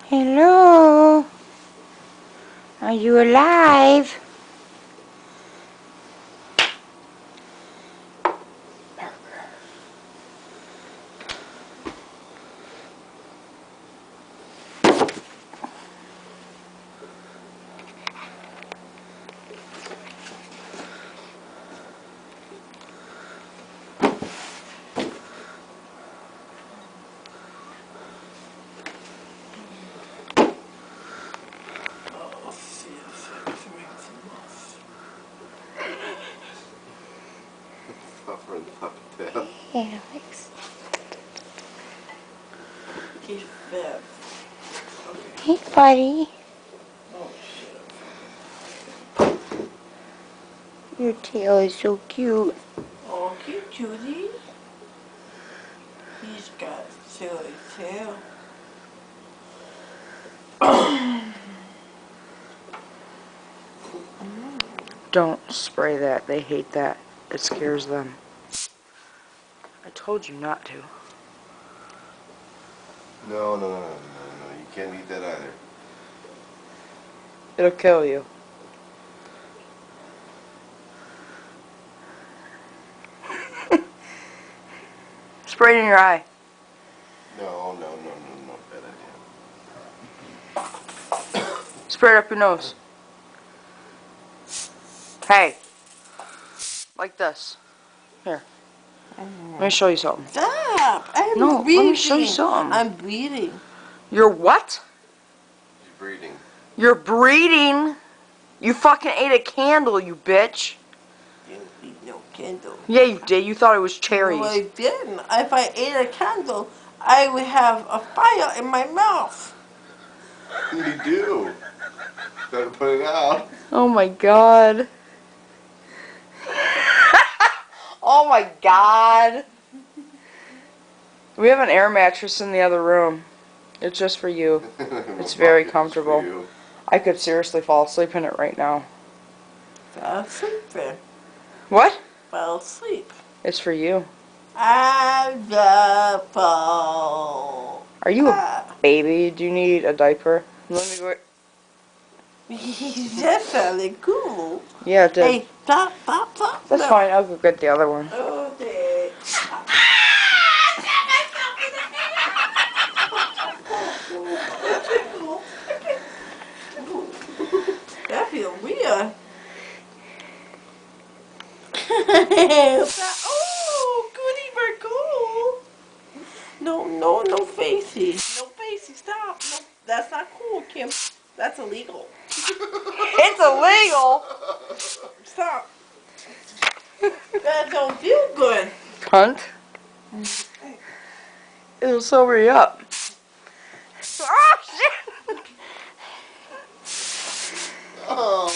Hello? Are you alive? Hey, Alex. He's fat. Hey, buddy. Oh, shit. Your tail is so cute. Oh, cute Judy. He's got silly tail. Don't spray that. They hate that. It scares them. I told you not to. No, you can't eat that either. It'll kill you. Spray it in your eye. No, bad idea. Spray it up your nose. Hey. Like this. Here. Let me show you something. Stop! I'm No, breathing. let me show you something. I'm breathing. You're what? He's breeding. You're breeding. You fucking ate a candle, you bitch. Didn't eat no candle. Yeah, you did. You thought it was cherries. No, I didn't. If I ate a candle, I would have a fire in my mouth. You do. Better put it out. Oh my god. Oh my god. We have an air mattress in the other room. It's just for you. It's very comfortable. I could seriously fall asleep in it right now. Fell asleep then. What? Fell asleep. It's for you. I'm the fall. Are you a baby? Do you need a diaper? Let me go. That sounded cool. Yeah, it did. Hey, stop. That's No. fine. I'll go get the other one. Okay. That feels weird. Oh, goody bird, cool. No, facey. No facey, stop. No, that's not cool, Kim. That's illegal. It's illegal. Stop. That don't feel good. Cunt. It'll sober you up. Oh, shit. Oh.